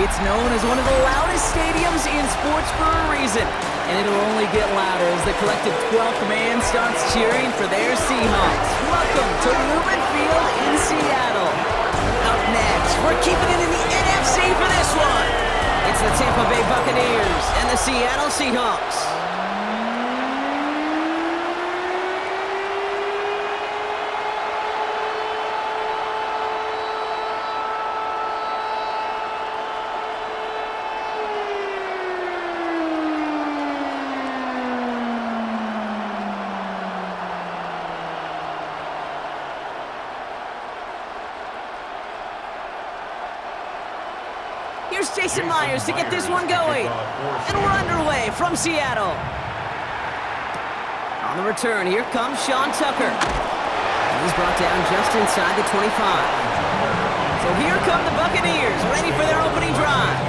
It's known as one of the loudest stadiums in sports for a reason, and it'll only get louder as the collective 12th man starts cheering for their Seahawks. Welcome to Lumen Field in Seattle. Up next, we're keeping it in the NFC for this one. It's the Tampa Bay Buccaneers and the Seattle Seahawks. Here's Jason Myers to get this one going. And we're underway from Seattle. On the return, here comes Sean Tucker. And he's brought down just inside the 25. So here come the Buccaneers, ready for their opening drive.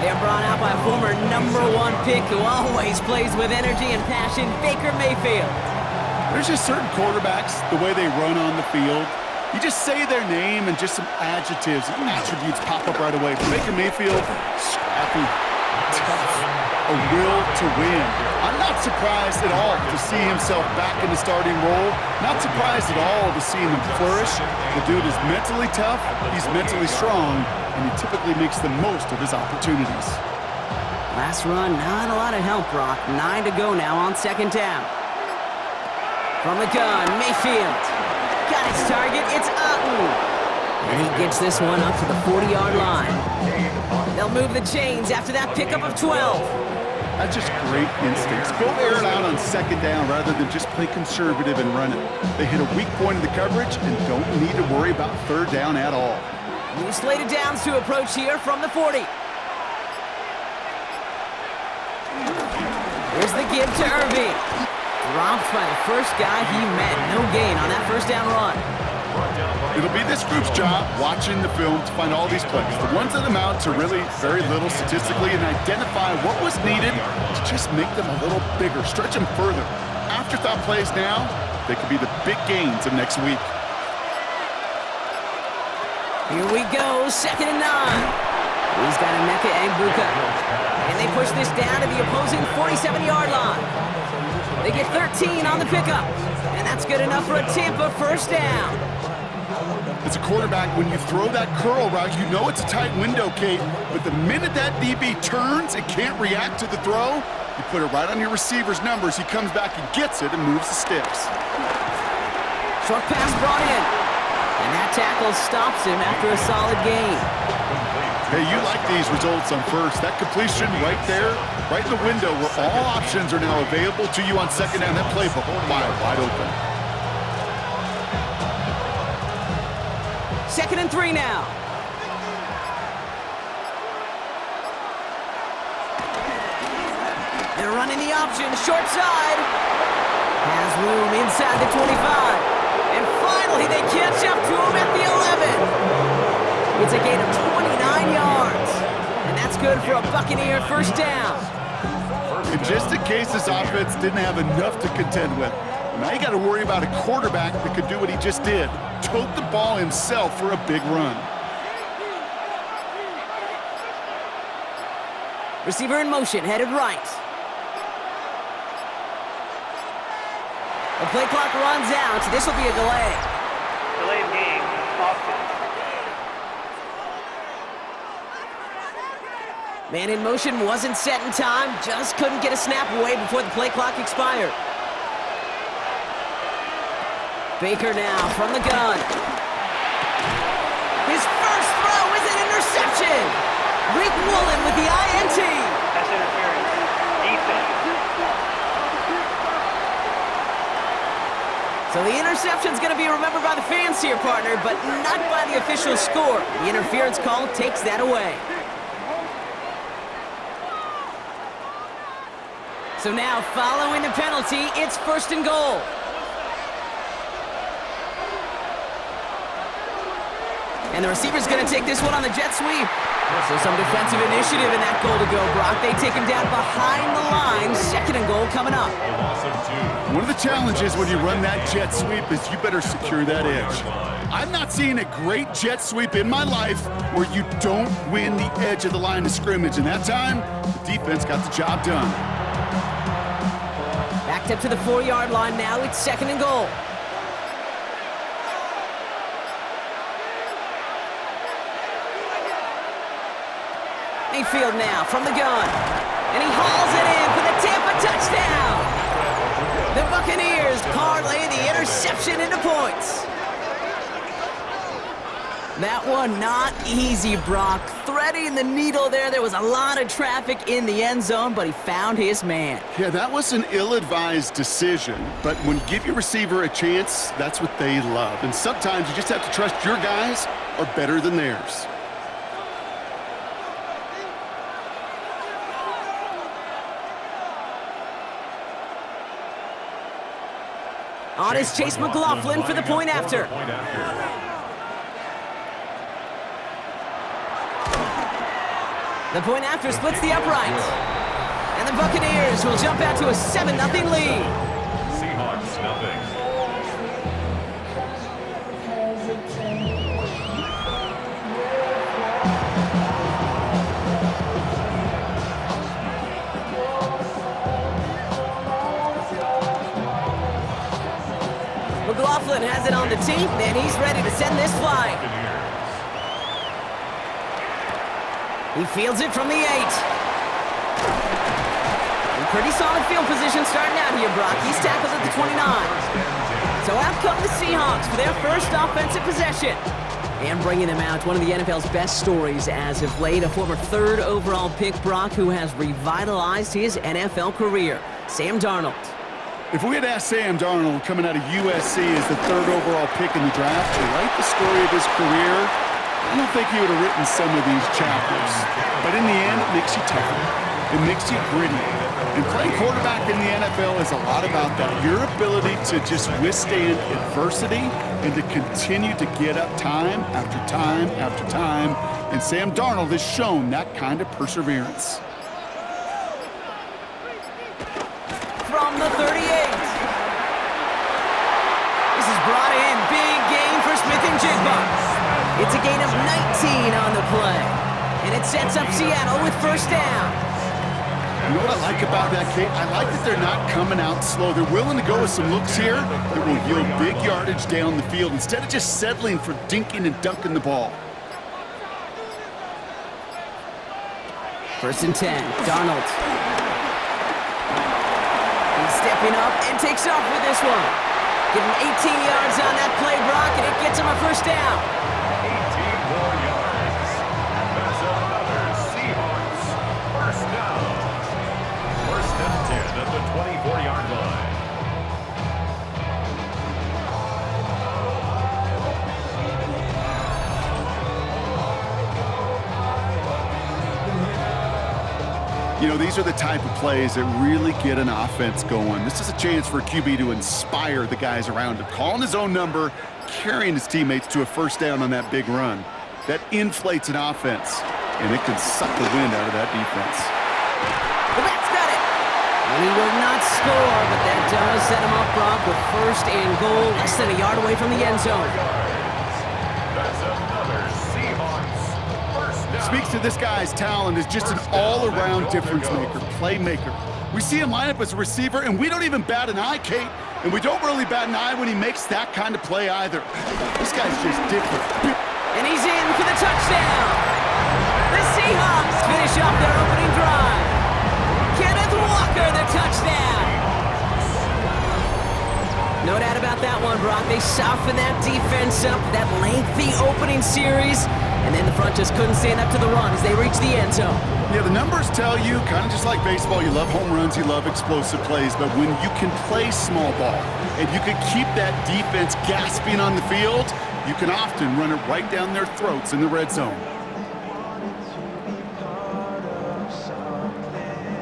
They're brought out by a former #1 pick who always plays with energy and passion, Baker Mayfield. There's just certain quarterbacks, the way they run on the field. You just say their name and just some adjectives and attributes pop up right away. For Baker Mayfield, scrappy, tough, a will to win. I'm not surprised at all to see himself back in the starting role. Not surprised at all to see him flourish. The dude is mentally tough, he's mentally strong, and he typically makes the most of his opportunities. Last run, not a lot of help, Brock. 9 to go now on second down. From the gun, Mayfield. Got his target, it's Otten. And he gets this one up to the 40-yard line. They'll move the chains after that pickup of 12. That's just great instincts. Go air it out on second down rather than just play conservative and run it. They hit a weak point in the coverage and don't need to worry about third down at all. New slated downs to approach here from the 40. Here's the give to Irving. Dropped by the first guy he met. No gain on that first down run. It'll be this group's job watching the film to find all these plays. The ones that amount to really very little statistically and identify what was needed to just make them a little bigger, stretch them further. Afterthought plays now, they could be the big gains of next week. Here we go, 2nd and 9. He's got Emeka Egbuka. And they push this down to the opposing 47-yard line. They get 13 on the pickup, and that's good enough for a Tampa first down. As a quarterback, when you throw that curl route, you know it's a tight window, Kate, but the minute that DB turns and can't react to the throw, you put it right on your receiver's numbers. He comes back and gets it and moves the sticks. Short pass brought in, and that tackle stops him after a solid gain. Hey, you like these results on first. That completion right there, right in the window where all options are now available to you on second down. That playbook wide open. 2nd and 3 now. They're running the option, short side. Has room inside the 25. And finally they catch up to him at the 11. It's a gain of 29 yards. And that's good for a Buccaneer first down. And just in case this offense didn't have enough to contend with, now you got to worry about a quarterback that could do what he just did. Tote the ball himself for a big run. Receiver in motion, headed right. The play clock runs out. This will be a delay. Delay of game, offense. Man in motion wasn't set in time. Just couldn't get a snap away before the play clock expired. Baker now from the gun. His first throw is an interception. Rick Woolen with the INT. That's interference. Defense. So the interception's going to be remembered by the fans here, partner, but not by the official score. The interference call takes that away. So now, following the penalty, it's 1st and goal. And the receiver's going to take this one on the jet sweep. So some defensive initiative in that goal to go, Brock. They take him down behind the line. 2nd and goal coming up. One of the challenges when you run that jet sweep is you better secure that edge. I'm not seeing a great jet sweep in my life where you don't win the edge of the line of scrimmage. And that time, the defense got the job done. Backed up to the 4-yard line now. It's 2nd and goal. Mayfield now from the gun. And he hauls it in for the Tampa touchdown. The Buccaneers parlay the interception into points. That one not easy, Brock. Threading the needle there. There was a lot of traffic in the end zone, but he found his man. Yeah, that was an ill-advised decision, but when you give your receiver a chance, that's what they love. And sometimes you just have to trust your guys are better than theirs. On is Chase McLaughlin for the point after. The point after splits the upright. And the Buccaneers will jump out to a 7-0 lead. Seahawks, nothing. McLaughlin has it on the tee, and he's ready to send this flying. He fields it from the 8. In pretty solid field position starting out here, Brock. He's tackled at the 29. So out come the Seahawks for their first offensive possession. And bringing them out, one of the NFL's best stories as of late, a former 3rd overall pick, Brock, who has revitalized his NFL career, Sam Darnold. If we had asked Sam Darnold coming out of USC as the 3rd overall pick in the draft to write the story of his career, I don't think he would have written some of these chapters. But in the end, it makes you tougher. It makes you gritty. And playing quarterback in the NFL is a lot about that. Your ability to just withstand adversity and to continue to get up time after time after time. And Sam Darnold has shown that kind of perseverance. From the 38. This is brought in. Big gain for Smith-Njigba. It's a gain of 19 on the play. And it sets up Seattle with 1st down. You know what I like about that, Kate? I like that they're not coming out slow. They're willing to go with some looks here that will yield big yardage down the field instead of just settling for dinking and dunking the ball. 1st and 10. Darnold. He's stepping up and takes off with this one. Give him 18 yards on that play, Brock, and it gets him a 1st down. 18 more yards. That's another Seahawks 1st down. 1st and 10 at the 24-yard line. You know, these are the type of plays that really get an offense going. This is a chance for a QB to inspire the guys around him. Calling his own number, carrying his teammates to a 1st down on that big run. That inflates an offense, and it can suck the wind out of that defense. The Bats got it. And he will not score, but that does set him up, Brock, with 1st and goal, less than a yard away from the end zone. That's another Seahawks 1st down. Speaks to this guy's talent as just an all-around difference maker, playmaker. We see him line up as a receiver, and we don't even bat an eye, Kate. And we don't really bat an eye when he makes that kind of play either. This guy's just different. And he's in for the touchdown. The Seahawks finish off their opening drive. Kenneth Walker, the touchdown. No doubt about that one, Brock. They softened that defense up, that lengthy opening series, and then the front just couldn't stand up to the run as they reached the end zone. Yeah, the numbers tell you, kind of just like baseball, you love home runs, you love explosive plays, but when you can play small ball and you can keep that defense gasping on the field, you can often run it right down their throats in the red zone.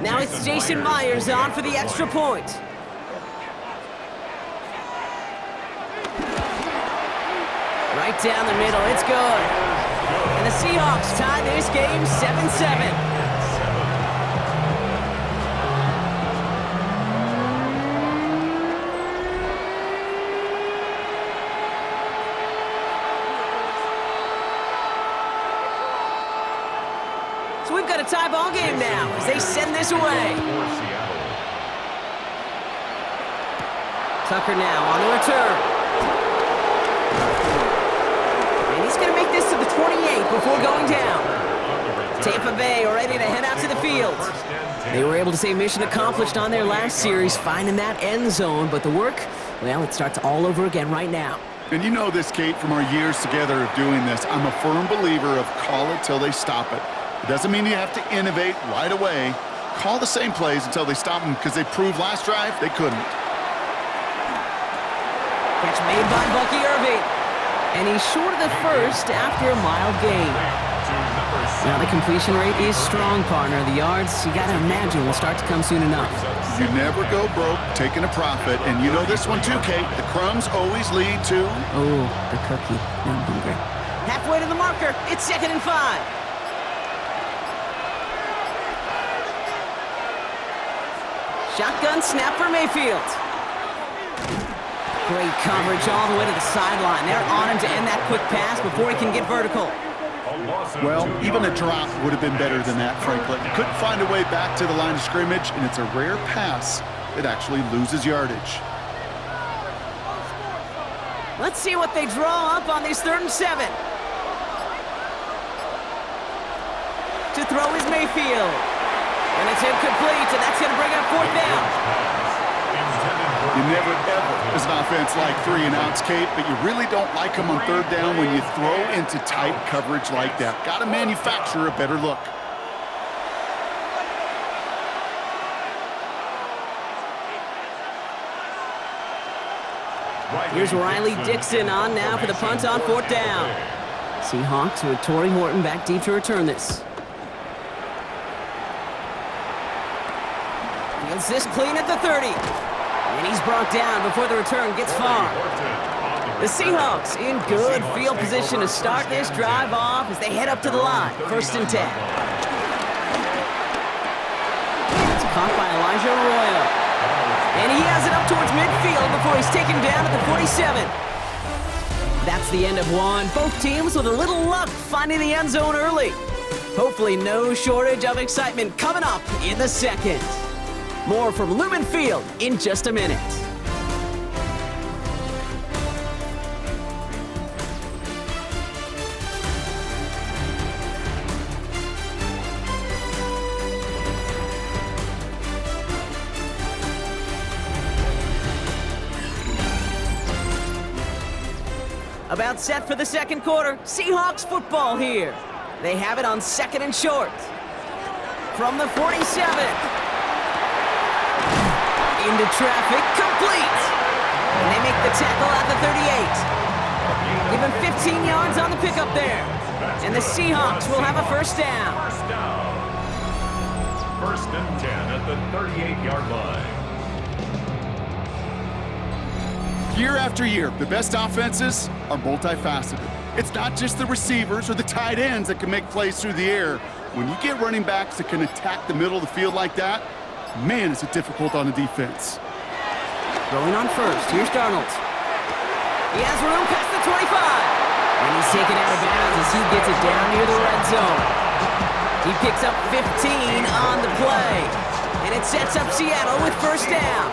Now it's Jason Myers on for the extra point. Right down the middle. It's good. And the Seahawks tie this game 7-7. So we've got a tie ball game now as they send this away. Tucker now on the return. And he's going to make this to the 28 before going down. Tampa Bay are ready to head out to the field. They were able to say mission accomplished on their last series, finding that end zone. But the work, well, it starts all over again right now. And you know this, Kate, from our years together of doing this. I'm a firm believer of call it till they stop it. It doesn't mean you have to innovate right away. Call the same plays until they stop them, because they proved last drive they couldn't. Catch made by Bucky Irving. And he's short of the first after a mild gain. Now the completion rate is strong, partner. The yards, you got to imagine, will start to come soon enough. You never go broke taking a profit. And you know this one too, Kate. The crumbs always lead to... Oh, the cookie. Now I'm hungry. Halfway to the marker. It's 2nd and 5. Shotgun snap for Mayfield. Great coverage all the way to the sideline. They're on him to end that quick pass before he can get vertical. Well, even a drop would have been better than that, frankly. Couldn't find a way back to the line of scrimmage, and it's a rare pass that actually loses yardage. Let's see what they draw up on this 3rd and 7. To throw is Mayfield. And it's incomplete, and that's going to bring up 4th down. You never, ever, as an offense, like 3 and outs, Kate, but you really don't like them on 3rd down when you throw into tight coverage like that. Got to manufacture a better look. Here's Riley Dixon on now for the punt on 4th down. Seahawks with Torrey Horton back deep to return this. Fields this clean at the 30. And he's brought down before the return gets far. The Seahawks in good field position to start this drive off as they head up to the line. 1st and 10. It's caught by Elijah Arroyo. And he has it up towards midfield before he's taken down at the 47. That's the end of one. Both teams with a little luck finding the end zone early. Hopefully no shortage of excitement coming up in the 2nd. More from Lumen Field in just a minute. About set for the 2nd quarter. Seahawks football here. They have it on 2nd and short. From the 47. Into traffic, complete! And they make the tackle at the 38. Give him 15 yards on the pickup there. And the Seahawks will have a 1st down. 1st and 10 at the 38-yard line. Year after year, the best offenses are multifaceted. It's not just the receivers or the tight ends that can make plays through the air. When you get running backs that can attack the middle of the field like that, man, is it difficult on the defense. Going on 1st. Here's Darnold. He has room past the 25. And he's taken out of bounds as he gets it down near the red zone. He picks up 15 on the play. And it sets up Seattle with 1st down.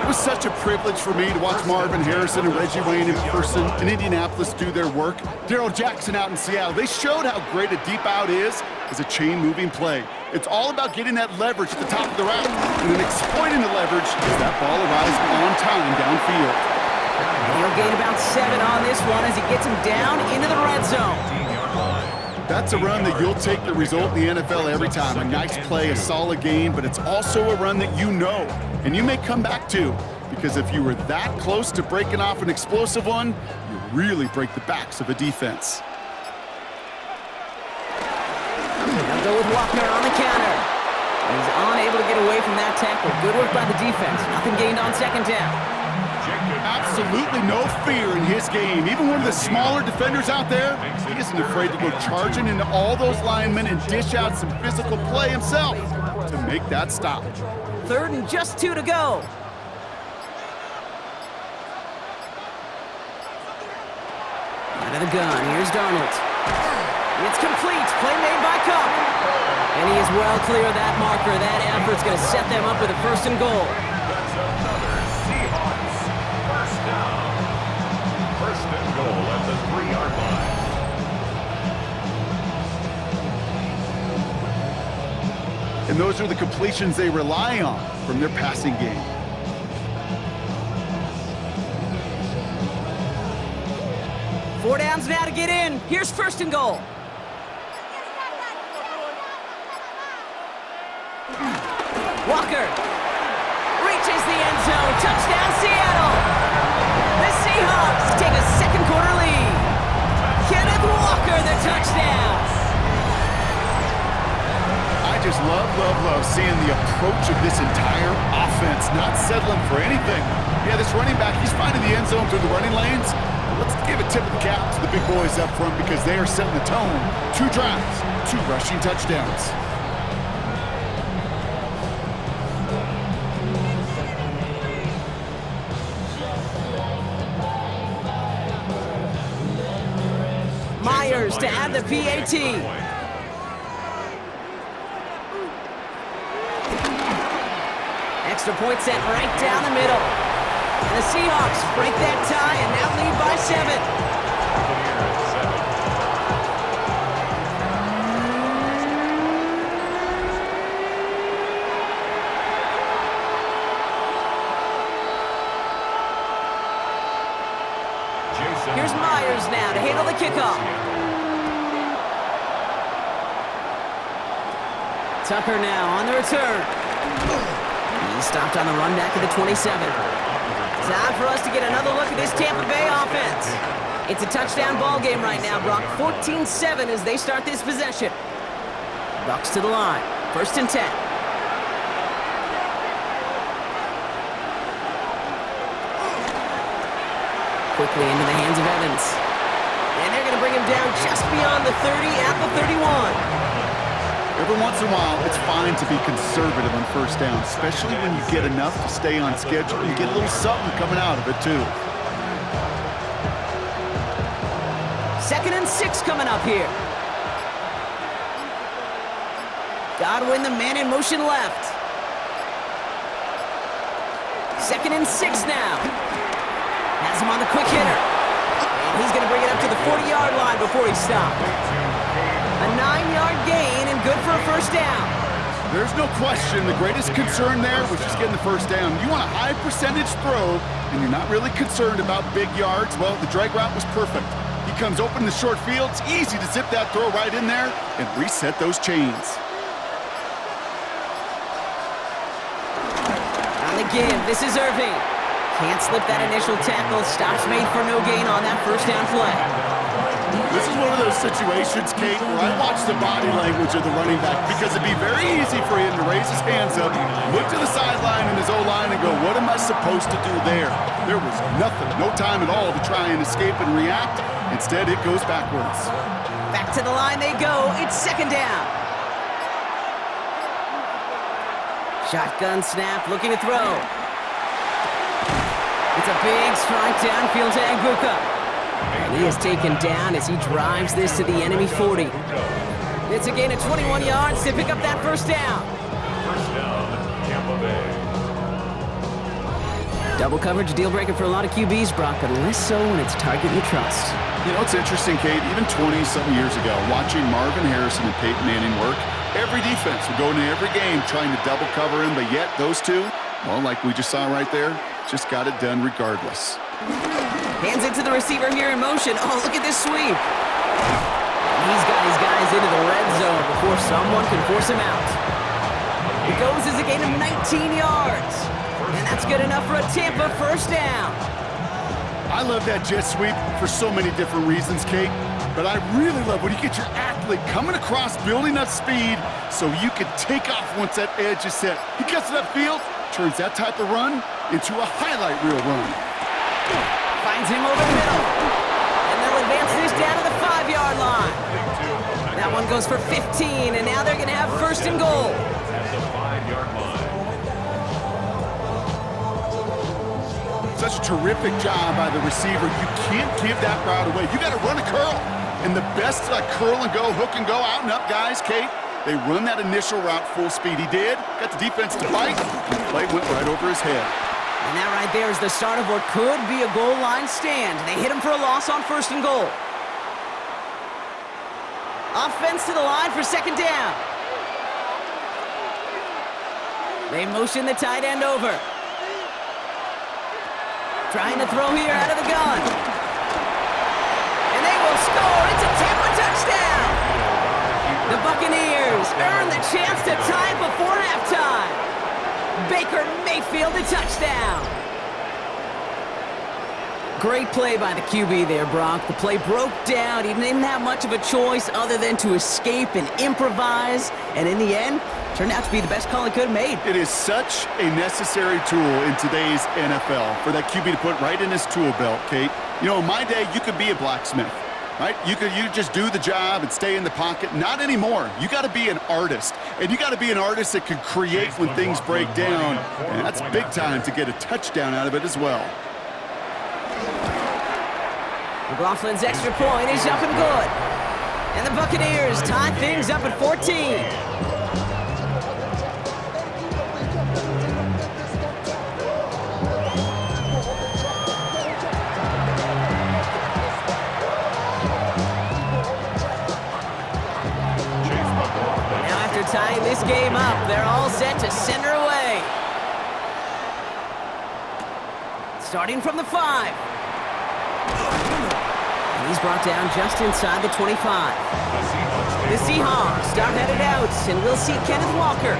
It was such a privilege for me to watch Marvin Harrison and Reggie Wayne in person in Indianapolis do their work. Darrell Jackson out in Seattle. They showed how great a deep out is as a chain-moving play. It's all about getting that leverage at the top of the route and then exploiting the leverage as that ball arrives on time downfield. And he'll gain about 7 on this one as he gets him down into the red zone. That's a run that you'll take the result in the NFL every time. A nice play, a solid gain, but it's also a run that you know and you may come back to, because if you were that close to breaking off an explosive one, you really break the backs of a defense. They'll go with Wapner on the counter. And he's unable to get away from that tackle. Good work by the defense. Nothing gained on 2nd down. absolutely no fear in his game. Even one of the smaller defenders out there, he isn't afraid to go charging into all those linemen and dish out some physical play himself to make that stop. 3rd and just 2 to go. Out of the gun, here's Darnold. It's complete, play made by Cup. And he is well clear of that marker. That effort's going to set them up with a 1st and goal. That's another Seahawks first down. 1st and goal at the 3-yard line. And those are the completions they rely on from their passing game. Four downs now to get in. Here's 1st and goal. Walker reaches the end zone. Touchdown, Seattle. The Seahawks take a 2nd quarter lead. Kenneth Walker, the touchdown. I just love seeing the approach of this entire offense, not settling for anything. Yeah, this running back, he's finding the end zone through the running lanes. Let's give a tip of the cap to the big boys up front because they are setting the tone. 2 drives, 2 rushing touchdowns. Myers to add the PAT. Extra point set right down the middle. And the Seahawks break that tie and now lead by 7. Here's Myers now to handle the kickoff. Tucker now on the return. He stopped on the run back at the 27. Time for us to get another look at this Tampa Bay offense. It's a touchdown ball game right now, Brock. 14-7 as they start this possession. Bucks to the line. 1st and 10. Quickly into the hands of Evans. And they're going to bring him down just beyond the 30 at the 31. Every once in a while, it's fine to be conservative on 1st down, especially when you get enough to stay on schedule. You get a little something coming out of it, too. 2nd and 6 coming up here. Godwin, the man in motion left. 2nd and 6 now. Has him on the quick hitter. And he's going to bring it up to the 40-yard line before he stopped. A 9-yard gain and good for a 1st down. There's no question the greatest concern there was just getting the 1st down. You want a high percentage throw, and you're not really concerned about big yards. Well, the drag route was perfect. He comes open in the short field. It's easy to zip that throw right in there and reset those chains. On the give, this is Irving. Can't slip that initial tackle. Stops made for no gain on that 1st down play. This is one of those situations, Kate, where I watch the body language of the running back because it'd be very easy for him to raise his hands up, look to the sideline in his O-line and go, what am I supposed to do there? There was nothing, no time at all to try and escape and react. Instead, it goes backwards. Back to the line they go. It's 2nd down. Shotgun snap, looking to throw. It's a big strike downfield to Anguka. And he is taken down as he drives this to the enemy 40. It's a gain of 21 yards to pick up that 1st down. 1st down, Tampa Bay. Double coverage, deal breaker for a lot of QBs, Brock, but less so when it's target you trust. You know, it's interesting, Kate, even 20-something years ago, watching Marvin Harrison and Peyton Manning work, every defense would go into every game trying to double cover him, but yet those two, well, like we just saw right there, just got it done regardless. Hands it to the receiver here in motion. Oh, look at this sweep. And he's got his guys into the red zone before someone can force him out. It goes as a gain of 19 yards. And that's good enough for a Tampa 1st down. I love that jet sweep for so many different reasons, Kate. But I really love when you get your athlete coming across, building up speed so you can take off once that edge is set. He gets to that field, turns that type of run into a highlight reel run. Finds him over the middle. And they'll advance this down to the 5-yard line. That one goes for 15, and now they're going to have first and goal. At the 5-yard line. Such a terrific job by the receiver. You can't give that route away. You got to run a curl. And the best curl and go, hook and go, out and up, guys, Kate. They run that initial route full speed. He did. Got the defense to fight, and the play went right over his head. And that right there is the start of what could be a goal line stand. They hit him for a loss on first and goal. Offense to the line for second down. They motion the tight end over. Trying to throw here out of the gun. And they will score. It's a Tampa touchdown. The Buccaneers earn the chance to tie before halftime. Baker Mayfield a touchdown. Great play by the QB there, Brock. The play broke down. He didn't have much of a choice other than to escape and improvise. And in the end, turned out to be the best call he could have made. It is such a necessary tool in today's NFL for that QB to put right in his tool belt, Kate. You know, in my day, you could be a blacksmith, right? You just do the job and stay in the pocket. Not anymore. You got to be an artist. And you got to be an artist that can create when things break down. And that's big time to get a touchdown out of it as well. McLaughlin's extra point is up and good. And the Buccaneers tie things up at 14. Now after tying this game up, they're all set to send her away. Starting from the 5. He's brought down just inside the 25. The Seahawks start headed out, and we'll see Kenneth Walker.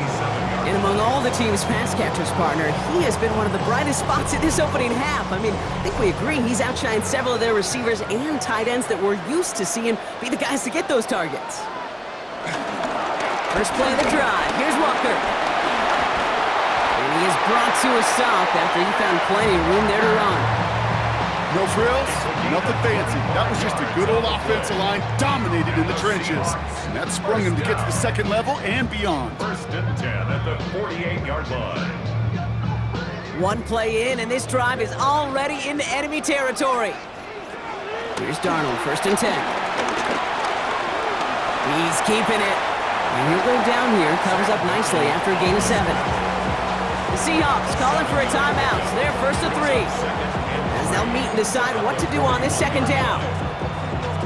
And among all the team's pass catchers, partner, he has been one of the brightest spots in this opening half. I mean, I think we agree he's outshined several of their receivers and tight ends that we're used to seeing be the guys to get those targets. First play of the drive. Here's Walker. And he is brought to a stop after he found plenty of room there to run. No frills, nothing fancy. That was just a good old offensive line dominated in the trenches. And that sprung him to get to the second level and beyond. First and 10 at the 48-yard line. One play in, and this drive is already into enemy territory. Here's Darnold, first and 10. He's keeping it. And he'll go down here, covers up nicely after a gain of 7. The Seahawks calling for a timeout. They're first to 3. As they'll meet and decide what to do on this second down.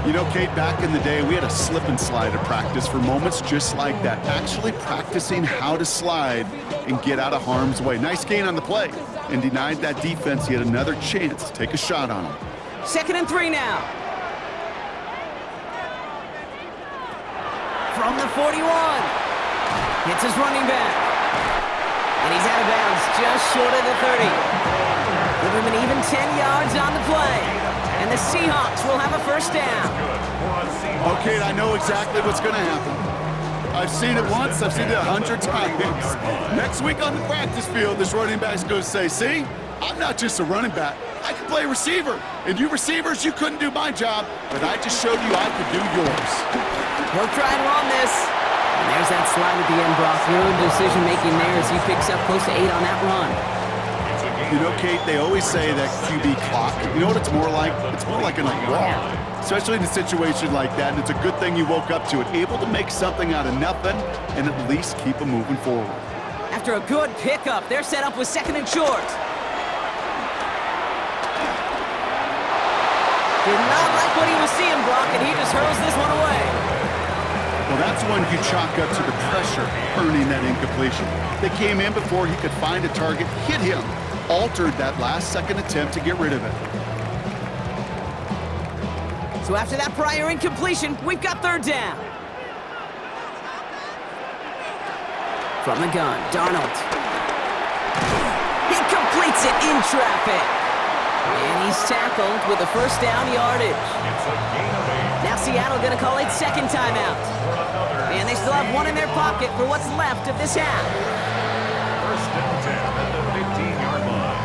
You know, Kate, back in the day, we had a slip and slide at practice for moments just like that. Actually practicing how to slide and get out of harm's way. Nice gain on the play. And denied that defense yet another chance to take a shot on him. Second and 3 now. From the 41. Hits his running back. And he's out of bounds just short of the 30. Give him an even 10 yards on the play. And the Seahawks will have a first down. Okay, I know exactly what's going to happen. I've seen it once, I've seen it 100 times. Next week on the practice field, this running back's going to say, see, I'm not just a running back. I can play receiver. And you receivers, you couldn't do my job, but I just showed you I could do yours. He'll try to run this. And there's that slide at the end, Brock. Good decision-making there as he picks up close to 8 on that run. You know, Kate, they always say that QB clock. You know what it's more like? It's more like an alarm, especially in a situation like that. And it's a good thing you woke up to it, able to make something out of nothing and at least keep them moving forward. After a good pickup, they're set up with second and short. Did not like what he was seeing, Brock, and he just hurls this one away. Well, that's when you chalk up to the pressure, earning that incompletion. They came in before he could find a target, hit him, altered that last-second attempt to get rid of it. So after that prior incompletion, we've got third down. From the gun, Darnold. He completes it in traffic. And he's tackled with a first down yardage. It's a gain of 8. Now Seattle going to call it second timeout. And they still have one in their pocket for what's left of this half. First and 10 at the 15-yard line.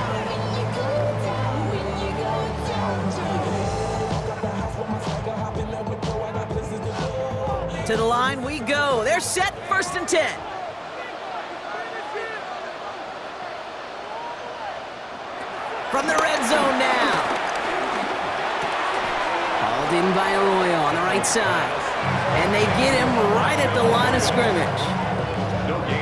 To the line we go. They're set, 1st and 10. From the red zone now. Hauled in by Arroyo on the right side. And they get him right at the line of scrimmage.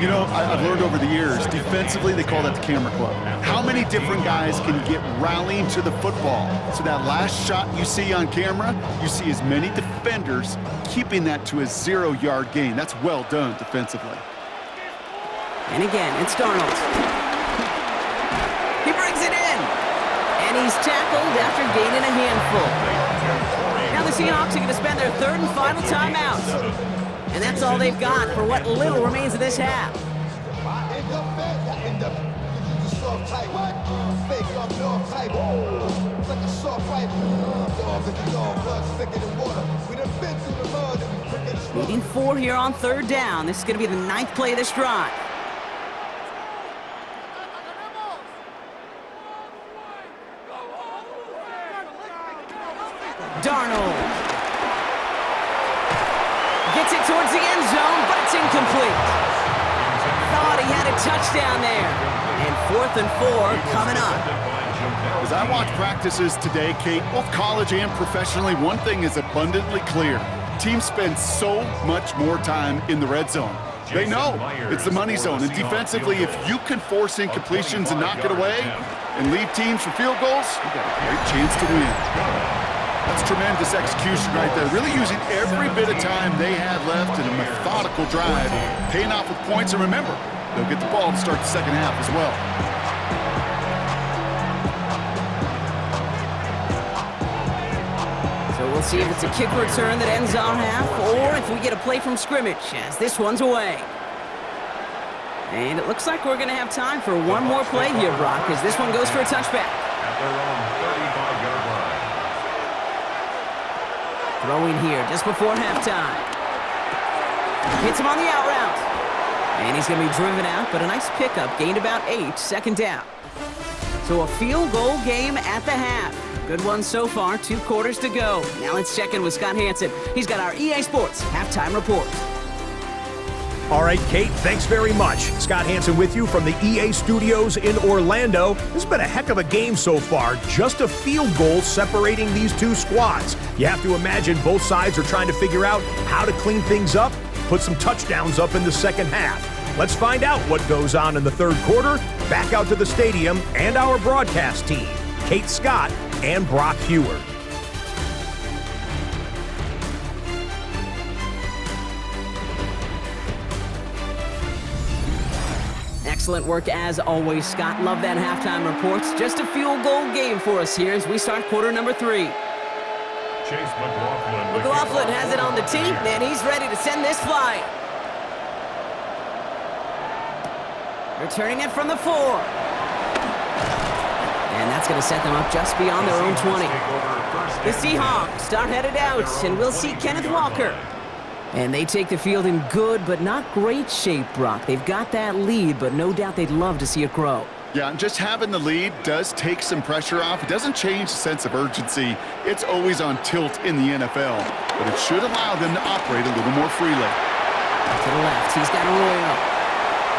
You know, I've learned over the years, defensively, they call that the camera club. How many different guys can get rallying to the football? So that last shot you see on camera, you see as many defenders keeping that to a 0-yard gain. That's well done defensively. And again, it's Darnold. He brings it in. And he's tackled after gaining a handful. Now the Seahawks are going to spend their 3rd and final timeout. And that's all they've got for what little remains of this half. Needing 4 here on 3rd down. This is going to be the 9th play of this drive. Darnold gets it towards the end zone, but it's incomplete. Thought he had a touchdown there. And 4th and 4 coming up. As I watch practices today, Kate, both college and professionally, one thing is abundantly clear. Teams spend so much more time in the red zone. They know it's the money zone. And defensively, if you can force incompletions and knock it away and leave teams for field goals, you've got a great chance to win. That's tremendous execution right there. Really using every bit of time they had left in a methodical drive, paying off with points. And remember, they'll get the ball to start the 2nd half as well. So we'll see if it's a kick return that ends on half, or if we get a play from scrimmage, as this one's away. And it looks like we're going to have time for one more play here, Brock, as this one goes for a touchback. At their own 35-yard line. Throwing here just before halftime. Hits him on the out route. And he's going to be driven out, but a nice pickup. Gained about 8, 2nd down. So a field goal game at the half. Good one so far, 2 quarters to go. Now let's check in with Scott Hansen. He's got our EA Sports halftime report. All right, Kate, thanks very much. Scott Hansen with you from the EA Studios in Orlando. This has been a heck of a game so far. Just a field goal separating these 2 squads. You have to imagine both sides are trying to figure out how to clean things up, put some touchdowns up in the 2nd half. Let's find out what goes on in the 3rd quarter. Back out to the stadium and our broadcast team, Kate Scott and Brock Heward. Excellent work as always, Scott. Love that halftime reports. Just a field goal game for us here as we start quarter number 3. Chase McLaughlin. McLaughlin has it on the tee, and he's ready to send this flying. Returning it from the 4. And that's going to set them up just beyond their own 20. The Seahawks are headed out, and we'll see Kenneth Walker. And they take the field in good but not great shape, Brock. They've got that lead, but no doubt they'd love to see it grow. Yeah, and just having the lead does take some pressure off. It doesn't change the sense of urgency. It's always on tilt in the NFL, but it should allow them to operate a little more freely. To the left, he's got Arroyo.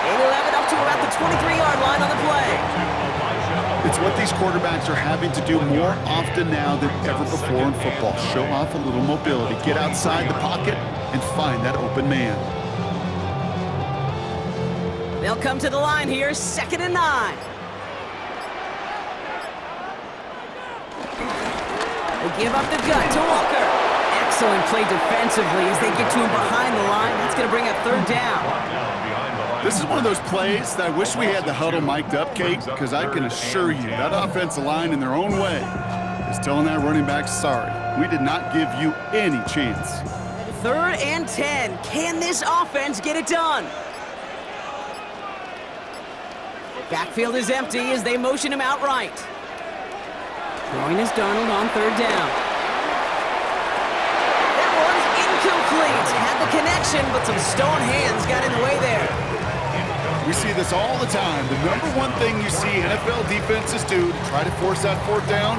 And he'll have it up to about the 23-yard line on the play. It's what these quarterbacks are having to do more often now than ever before in football. Show off a little mobility, get outside the pocket, and find that open man. They'll come to the line here, 2nd and 9. They give up the gut to Walker. Excellent play defensively as they get to him behind the line. That's going to bring up 3rd down. This is one of those plays that I wish we had the huddle mic'd up, Kate, because I can assure you that offensive line in their own way is telling that running back, sorry, we did not give you any chance. 3rd and 10. Can this offense get it done? Backfield is empty as they motion him out right. Throwing is Darnold on 3rd down. That one's incomplete. Had the connection, but some stone hands got in the way there. We see this all the time. The number one thing you see NFL defenses do to try to force that 4th down,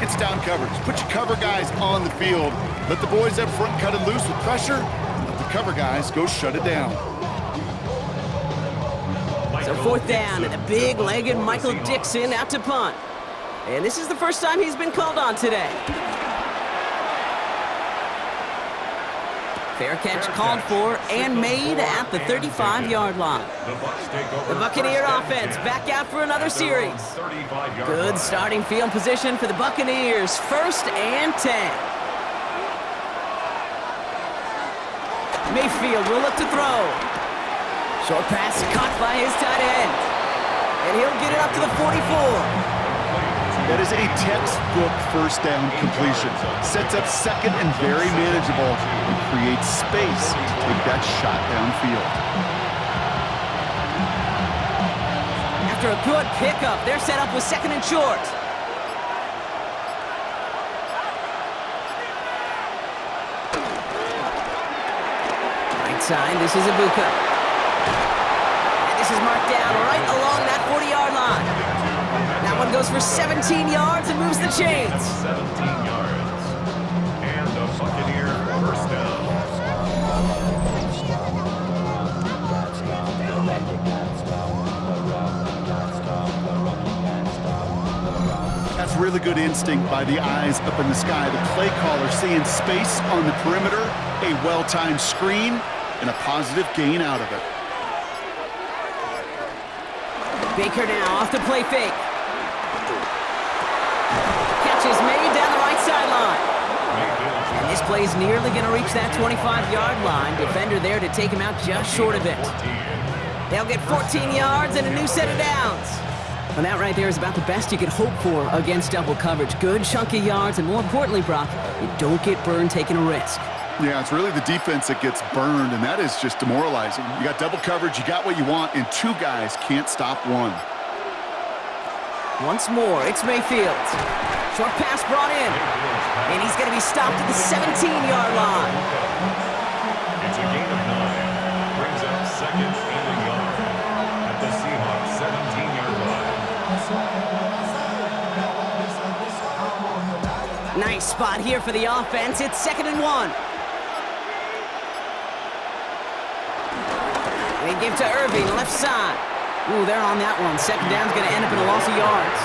it's down coverage. Put your cover guys on the field. Let the boys up front cut it loose with pressure. Let the cover guys go shut it down. So fourth down, and a big-legged Michael Dixon out to punt. And this is the first time he's been called on today. Fair catch called for and made at the 35-yard line. The Buccaneer offense back out for another series. Good starting field position for the Buccaneers. 1st and 10. Mayfield will look to throw. Short pass caught by his tight end. And he'll get it up to the 44. That is a textbook first down completion. Sets up second and very manageable and creates space to take that shot downfield. After a good pickup, they're set up with 2nd and short. Right side, this is Ibuka. And this is marked down right along that 40-yard line. That one goes for 17 yards and moves the chains. 17 yards. And the Buccaneer first down. That's really good instinct by the eyes up in the sky. The play caller seeing space on the perimeter, a well-timed screen, and a positive gain out of it. Baker now off the play fake. Catch is made down the right sideline. And this play's nearly going to reach that 25-yard line. Defender there to take him out just short of it. They'll get 14 yards and a new set of downs. And that right there is about the best you could hope for against double coverage. Good chunky yards, and more importantly, Brock, you don't get burned taking a risk. Yeah, it's really the defense that gets burned, and that is just demoralizing. You got double coverage, you got what you want, and 2 guys can't stop one. Once more, it's Mayfield. Short pass brought in. And he's going to be stopped at the 17-yard line. It's a gain of 9. Brings up 2nd and a yard at the Seahawks 17-yard line. Nice spot here for the offense. It's 2nd and 1. They give to Irving, left side. Ooh, they're on that one. 2nd down's going to end up in a loss of yards.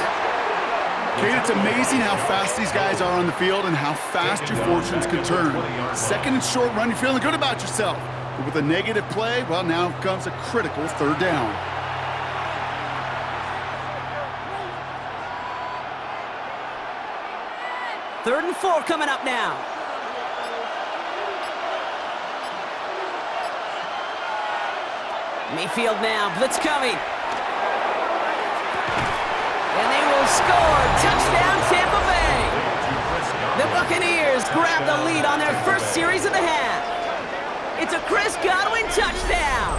Kate, it's amazing how fast these guys are on the field and how fast your fortunes can turn. 2nd and short run, you're feeling good about yourself. But with a negative play, well, now comes a critical 3rd down. Third and 4 coming up now. Mayfield now, blitz coming. And they will score. Touchdown, Tampa Bay. The Buccaneers grab the lead on their first series of the half. It's a Chris Godwin touchdown.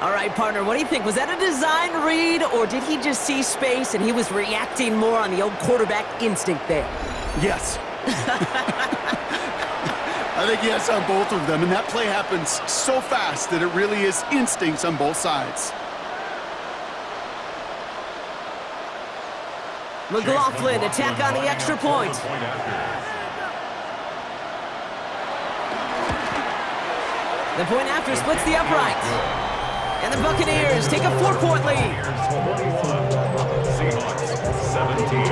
All right, partner, what do you think? Was that a design read, or did he just see space and he was reacting more on the old quarterback instinct there? Yes. I think yes on both of them, and that play happens so fast that it really is instincts on both sides. McLaughlin attack on the extra point. The point after splits the upright. And the Buccaneers take a 4-point lead. Seahawks 17.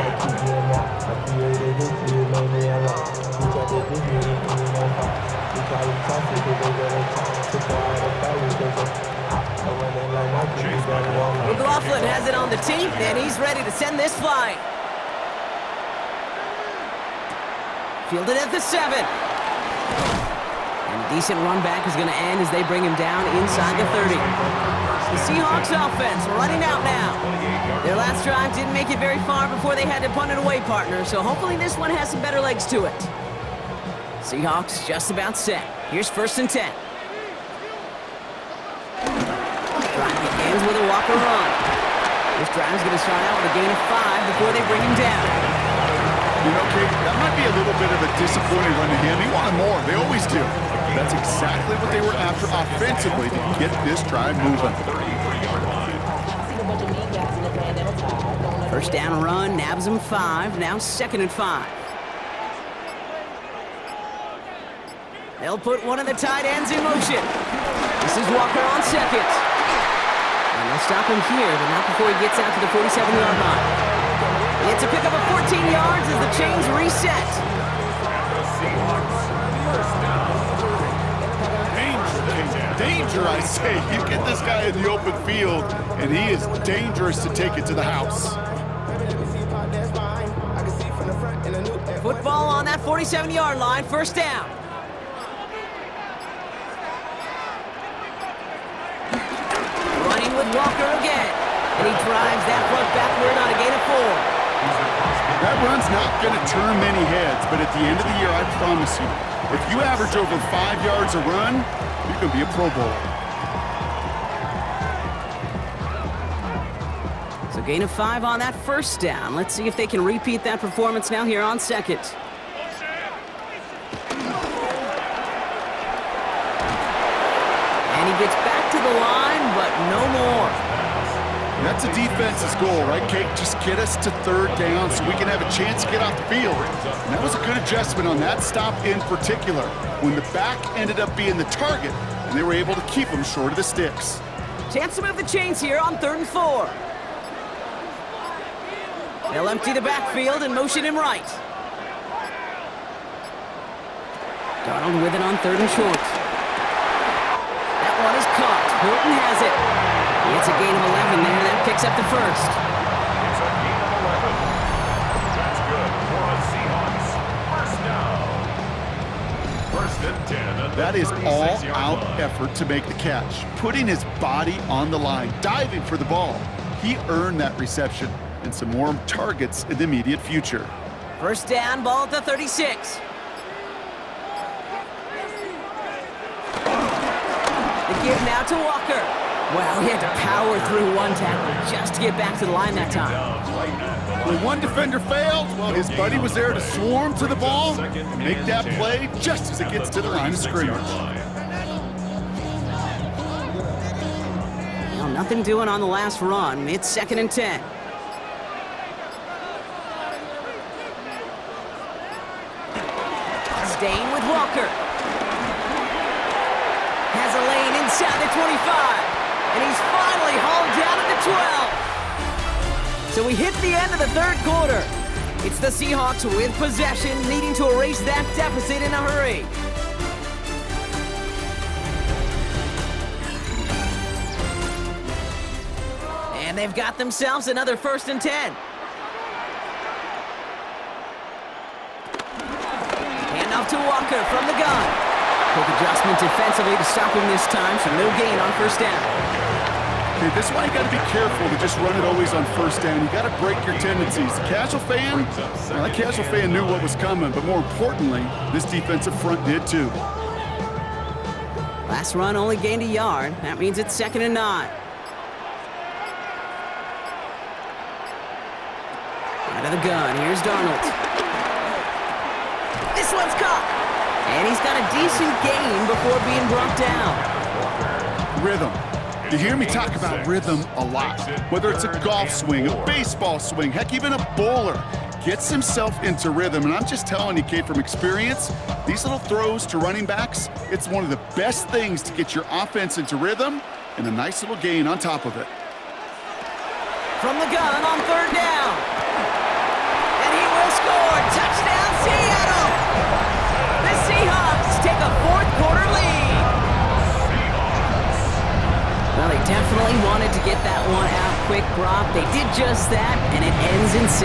McLaughlin has it on the tee, and he's ready to send this flying. Fielded at the 7. And a decent run back is going to end as they bring him down inside the 30. The Seahawks offense running out now. Their last drive didn't make it very far before they had to punt it away, partner, so hopefully this one has some better legs to it. Seahawks just about set. Here's 1st and 10. Drive begins with a walker run. This drive is going to start out with a gain of 5 before they bring him down. You know, Kate, that might be a little bit of a disappointing run to him. He wanted more. They always do. That's exactly what they were after offensively to get this drive moving. First down run, nabs him 5, now 2nd and 5. They'll put one of the tight ends in motion. This is Walker on 2nd. And they'll stop him here, but not before he gets out to the 47-yard line. It's a pickup of 14 yards as the chains reset. The Seahawks, first down. Danger, I say. You get this guy in the open field, and he is dangerous to take it to the house. Football on that 47-yard line, first down. Running with Walker again, and he drives that front backward on a gain of 4. That run's not going to turn many heads, but at the end of the year, I promise you, if you average over 5 yards a run, you're going to be a Pro Bowler. So gain of 5 on that first down. Let's see if they can repeat that performance now here on 2nd. And he gets back to the line, but no more. That's a defense's goal, right, Kate? Just get us to 3rd down so we can have a chance to get off the field. And that was a good adjustment on that stop in particular, when the back ended up being the target, and they were able to keep him short of the sticks. Chance to move the chains here on 3rd and 4. They'll empty the backfield and motion him right. Darnold with it on 3rd and short. That one is caught. Horton has it. It's a gain of 11 there. That picks up the first. It's a gain of 11. That's good for the Seahawks. First down. 1st and 10 at the That is 36-yard all-out line. effort to make the catch, putting his body on the line, diving for the ball. He earned that reception and some more targets in the immediate future. First down, ball at the 36. The give now to Walker. Well, he had to power through one tackle just to get back to the line that time. When one defender failed, well, his buddy was there to swarm to the ball and make that play just as it gets to the line of scrimmage. Well, nothing doing on the last run. It's 2nd and 10. Staying with Walker. Has a lane inside the 25. And he's finally hauled down at the 12. So we hit the end of the 3rd quarter. It's the Seahawks with possession, needing to erase that deficit in a hurry. And they've got themselves another 1st and 10. Handoff to Walker from the gun. Quick adjustment defensively to stop him this time, so no gain on 1st down. Okay, this is why you got to be careful to just run it always on 1st down. You got to break your tendencies. The casual fan, well, that casual fan knew what was coming, but more importantly, this defensive front did too. Last run only gained a yard. That means it's 2nd and 9. Out of the gun, here's Darnold. This one's caught. And he's got a decent gain before being brought down. Rhythm. You hear me talk about rhythm a lot. Whether it's a golf swing, a baseball swing, heck, even a bowler gets himself into rhythm. And I'm just telling you, Kate, from experience, these little throws to running backs, it's one of the best things to get your offense into rhythm and a nice little gain on top of it. From the gun on 3rd down. And he will score. Touchdown, Seattle! The Seahawks take a 4th quarter lead. Well, they definitely wanted to get that one out quick, Brock. They did just that, and it ends in 6.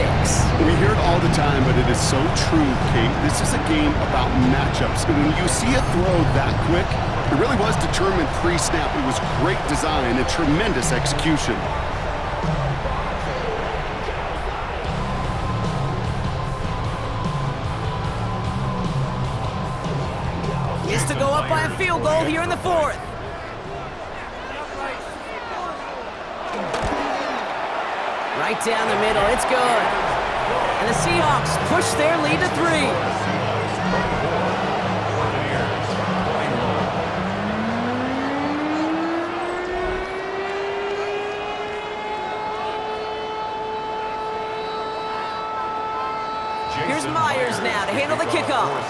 We hear it all the time, but it is so true, Kate. This is a game about matchups. And when you see a throw that quick, it really was determined pre-snap. It was great design and tremendous execution. Is to go up by a field goal here in the 4th. Right down the middle, it's good. And the Seahawks push their lead to 3. the kickoff.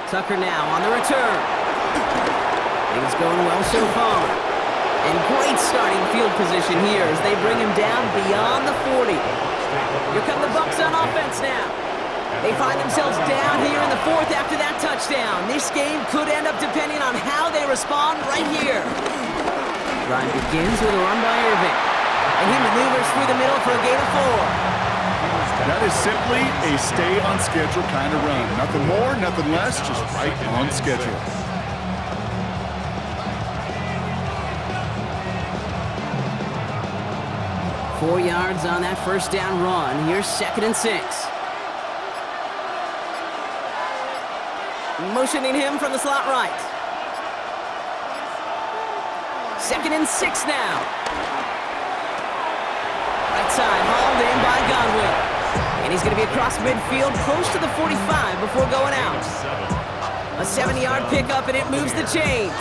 Tucker now on the return. Things going well so far. And great starting field position here as they bring him down beyond the 40. Here come the Bucs on offense now. They find themselves down here in the fourth after that touchdown. This game could end up depending on how they respond right here. Drive begins with a run by Irving. And he maneuvers through the middle for a gain of 4. That is simply a stay-on-schedule kind of run. Nothing more, nothing less, just right on schedule. 4 yards on that first down run. Here's 2nd and 6. Motioning him from the slot right. 2nd and 6 now. Right side, hauled in by Godwin. And he's going to be across midfield, close to the 45 before going out. A 7-yard pickup, and it moves the chains.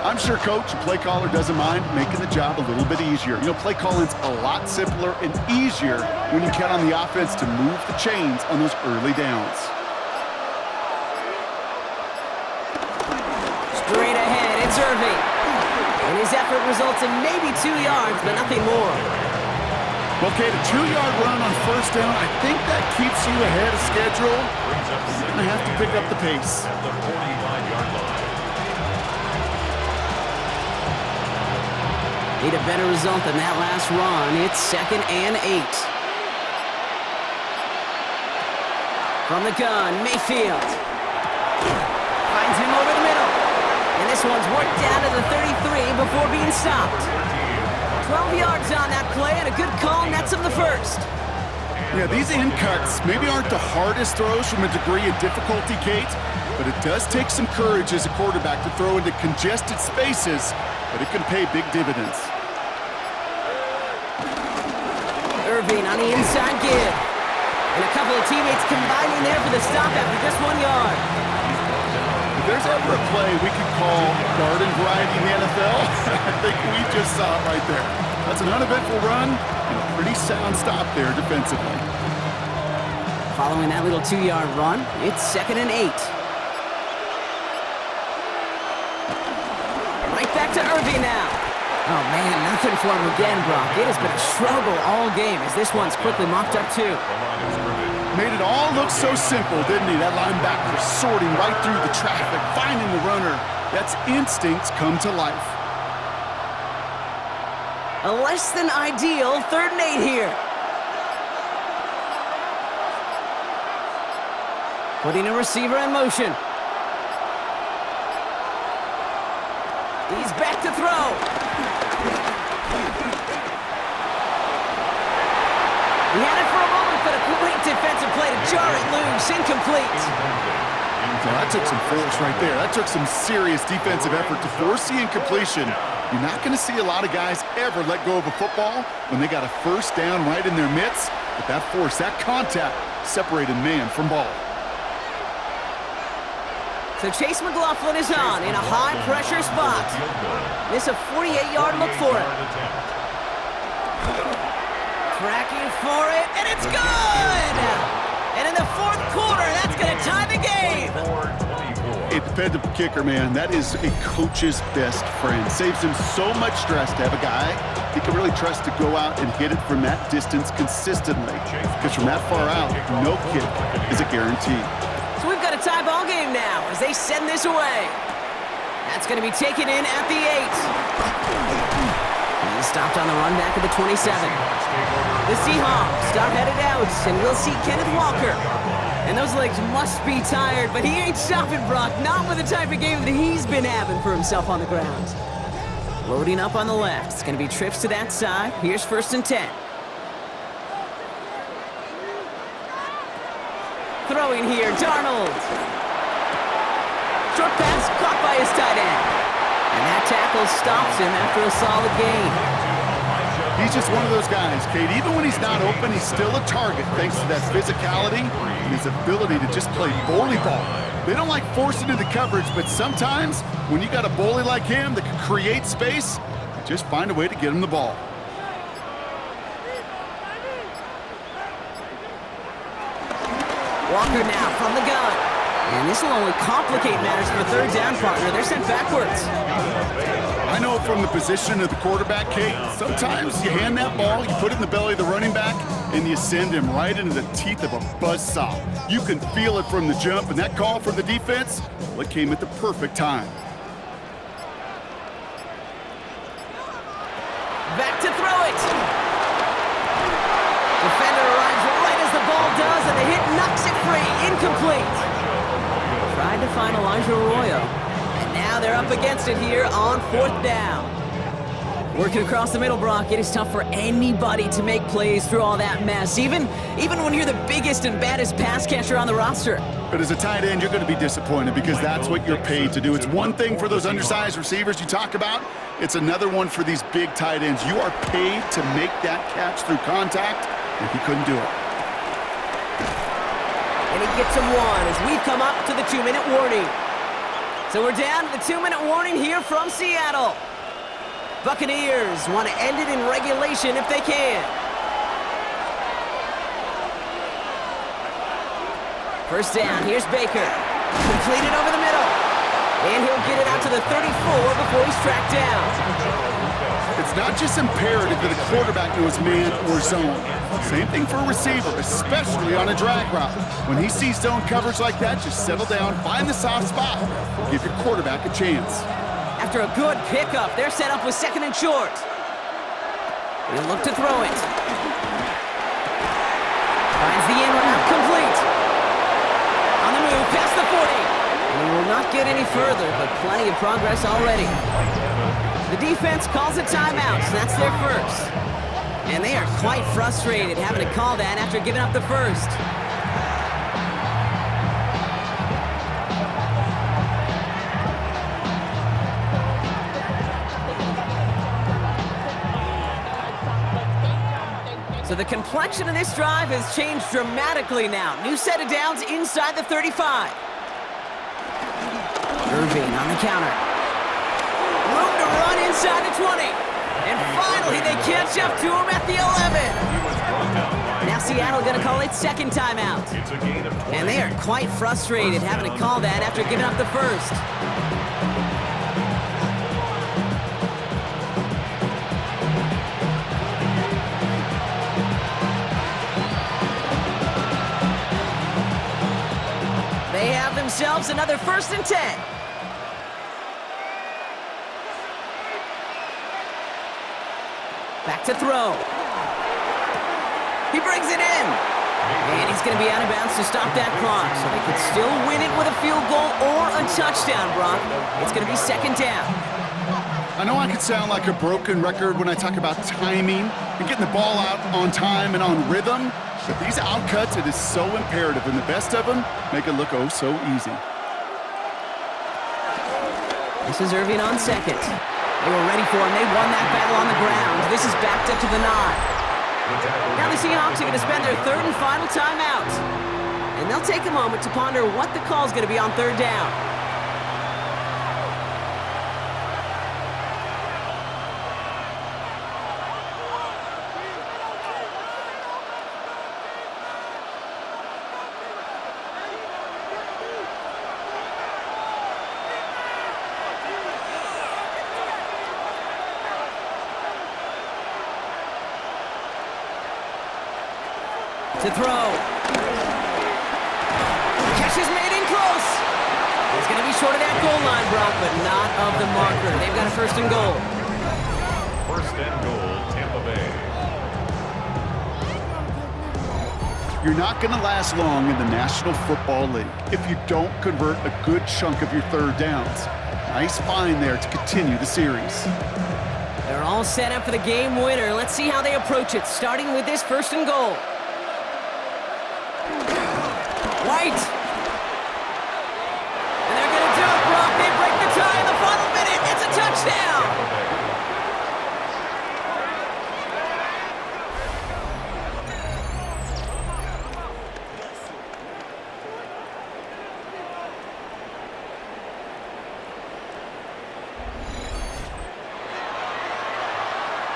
I'm sure coach and play caller doesn't mind making the job a little bit easier. You know, play calling's a lot simpler and easier when you count on the offense to move the chains on those early downs. Straight ahead, it's Irving. And his effort results in maybe 2 yards, but nothing more. Well, Kate, a 2-yard run on first down, I think that keeps you ahead of schedule. You're going to have to pick up the pace. At the 45-yard line. Need a better result than that last run. It's 2nd and 8. From the gun, Mayfield. Finds him over the middle. And this one's worked down to the 33 before being stopped. 12 yards on that play, and a good call nets him the first. Yeah, these in cuts maybe aren't the hardest throws from a degree of difficulty, Kate, but it does take some courage as a quarterback to throw into congested spaces, but it can pay big dividends. Irving on the inside give. And a couple of teammates combining there for the stop after just 1 yard. If there's ever a play we could call garden variety in the NFL, I think we just saw it right there. That's an uneventful run and a pretty sound stop there defensively. Following that little 2-yard run, it's 2nd and 8. Right back to Irving now. Oh, man, nothing for him again, Brock. It has been a struggle all game as this one's quickly mopped up, too. Made it all look so simple, didn't he? That linebacker sorting right through the traffic, finding the runner. That's instincts come to life. A less than ideal 3rd and 8 here. Putting a receiver in motion. He's back to throw. He had it for a moment, but a great defensive play to jar it loose. Incomplete. Well, that took some force right there. That took some serious defensive effort to force the incompletion. You're not going to see a lot of guys ever let go of a football when they got a first down right in their midst. But that force, that contact, separated man from ball. So Chase McLaughlin is on in a high-pressure spot. This a 48-yard look for him. Tracking for it, and it's good! And in the 4th quarter, that's going to tie the game. A dependable kicker, man. That is a coach's best friend. Saves him so much stress to have a guy he can really trust to go out and hit it from that distance consistently. Because from that far out, no kick is a guarantee. So we've got a tie ball game now as they send this away. That's going to be taken in at the 8. He's stopped on the run back at the 27. The Seahawks start headed out, and we'll see Kenneth Walker. And those legs must be tired, but he ain't stopping, Brock. Not with the type of game that he's been having for himself on the ground. Loading up on the left. It's going to be trips to that side. Here's 1st and 10. Throwing here, Darnold. Short pass caught by his tight end. And that tackle stops him after a solid gain. He's just one of those guys, Kate. Even when he's not open, he's still a target thanks to that physicality and his ability to just play bully ball. They don't like forcing into coverage, but sometimes when you got a bully like him that can create space, just find a way to get him the ball. Walker now from the gun. And this will only complicate matters for third down, partner. They're sent backwards. I know from the position of the quarterback, Kate, sometimes you hand that ball, you put it in the belly of the running back, and you send him right into the teeth of a buzzsaw. You can feel it from the jump, and that call from the defense, well, it came at the perfect time. Back to throw it. Defender arrives right as the ball does, and the hit knocks it free. Incomplete. Tried to find Elijah Arroyo. And now they're up against it here on 4th down. Working across the middle, Brock, it is tough for anybody to make plays through all that mess, even when you're the biggest and baddest pass catcher on the roster. But as a tight end, you're going to be disappointed because that's what you're paid to do. It's one thing for those undersized receivers you talk about. It's another one for these big tight ends. You are paid to make that catch through contact, and he couldn't do it. And he gets him one as we've come up to the 2-minute warning. So we're down to the 2-minute warning here from Seattle. Buccaneers want to end it in regulation if they can. First down, here's Baker. Completed over the middle. And he'll get it out to the 34 before he's tracked down. It's not just imperative that a quarterback knows man or zone. Same thing for a receiver, especially on a drag route. When he sees zone coverage like that, just settle down, find the soft spot, give your quarterback a chance. After a good pickup, they're set up with 2nd and short. He'll look to throw it. Finds the in route, complete. On the move, past the 40. And he will not get any further, but plenty of progress already. The defense calls a timeout, so that's their first. And they are quite frustrated having to call that after giving up the first. So the complexion of this drive has changed dramatically now. New set of downs inside the 35. Irving on the counter. Room to run inside the 20. And finally they catch up to him at the 11. Now Seattle going to call its 2nd timeout. And they are quite frustrated having to call that after giving up the first. They have themselves another 1st and 10. Back to throw. He brings it in. And he's going to be out of bounds to stop that clock. So they could still win it with a field goal or a touchdown, Brock. It's going to be 2nd down. I know I could sound like a broken record when I talk about timing and getting the ball out on time and on rhythm, but these outcuts, it is so imperative, and the best of them make it look oh so easy. This is Irving on 2nd. They were ready for him. They won that battle on the ground. This is backed up to the 9. Now the Seahawks are going to spend their 3rd and final timeout. And they'll take a moment to ponder what the call is going to be on 3rd down. To throw. Catch is made in close. He's going to be short of that goal line, Brock, but not of the marker. They've got a 1st and goal. 1st and goal, Tampa Bay. You're not going to last long in the National Football League if you don't convert a good chunk of your 3rd downs. Nice find there to continue the series. They're all set up for the game winner. Let's see how they approach it, starting with this 1st and goal. White. And they're going to do it, Brock. They break the tie in the final minute. It's a touchdown.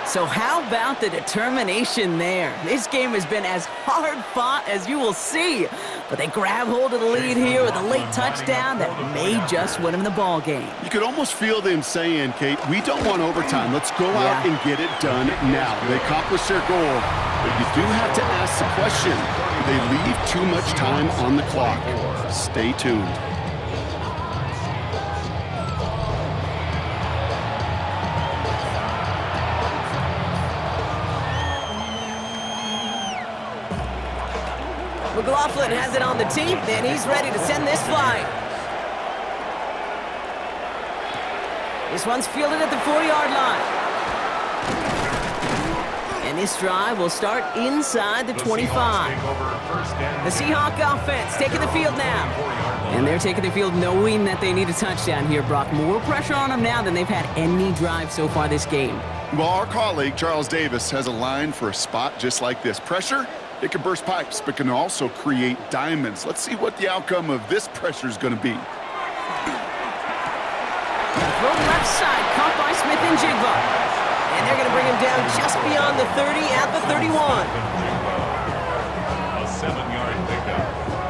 So how about the determination there? This game has been as hard-fought as you will see. But they grab hold of the lead here with a late touchdown that may just win them the ball game. You could almost feel them saying, Kate, we don't want overtime. Let's go out and get it done now. They accomplished their goal, but you do have to ask the question, do they leave too much time on the clock? Stay tuned. McLaughlin has it on the tee, and he's ready to send this flying. This one's fielded at the 4-yard line. And this drive will start inside the 25. The Seahawks offense taking the field now. And they're taking the field knowing that they need a touchdown here, Brock. More pressure on them now than they've had any drive so far this game. Well, our colleague, Charles Davis, has a line for a spot just like this. Pressure, it can burst pipes, but can also create diamonds. Let's see what the outcome of this pressure is going to be. Throw left side, caught by Smith and Jigba. And they're going to bring him down just beyond the 30 at the 31. A 7-yard pickup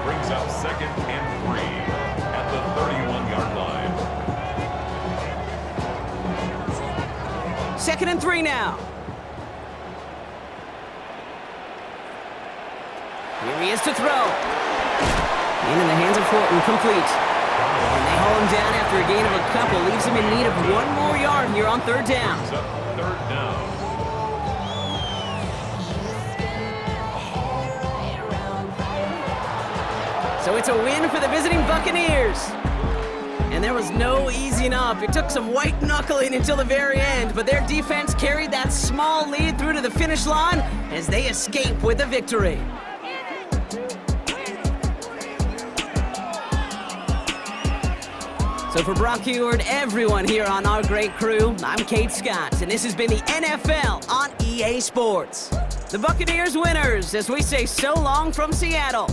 brings up 2nd and 3 at the 31-yard line. 2nd and 3 now. Here he is to throw. In the hands of Horton, complete. And they haul him down after a gain of a couple. Leaves him in need of 1 more yard here on 3rd down. Third down. So it's a win for the visiting Buccaneers. And there was no easing up. It took some white knuckling until the very end, but their defense carried that small lead through to the finish line as they escape with a victory. So for Brock Heward, everyone here on our great crew, I'm Kate Scott, and this has been the NFL on EA Sports. The Buccaneers winners as we say so long from Seattle.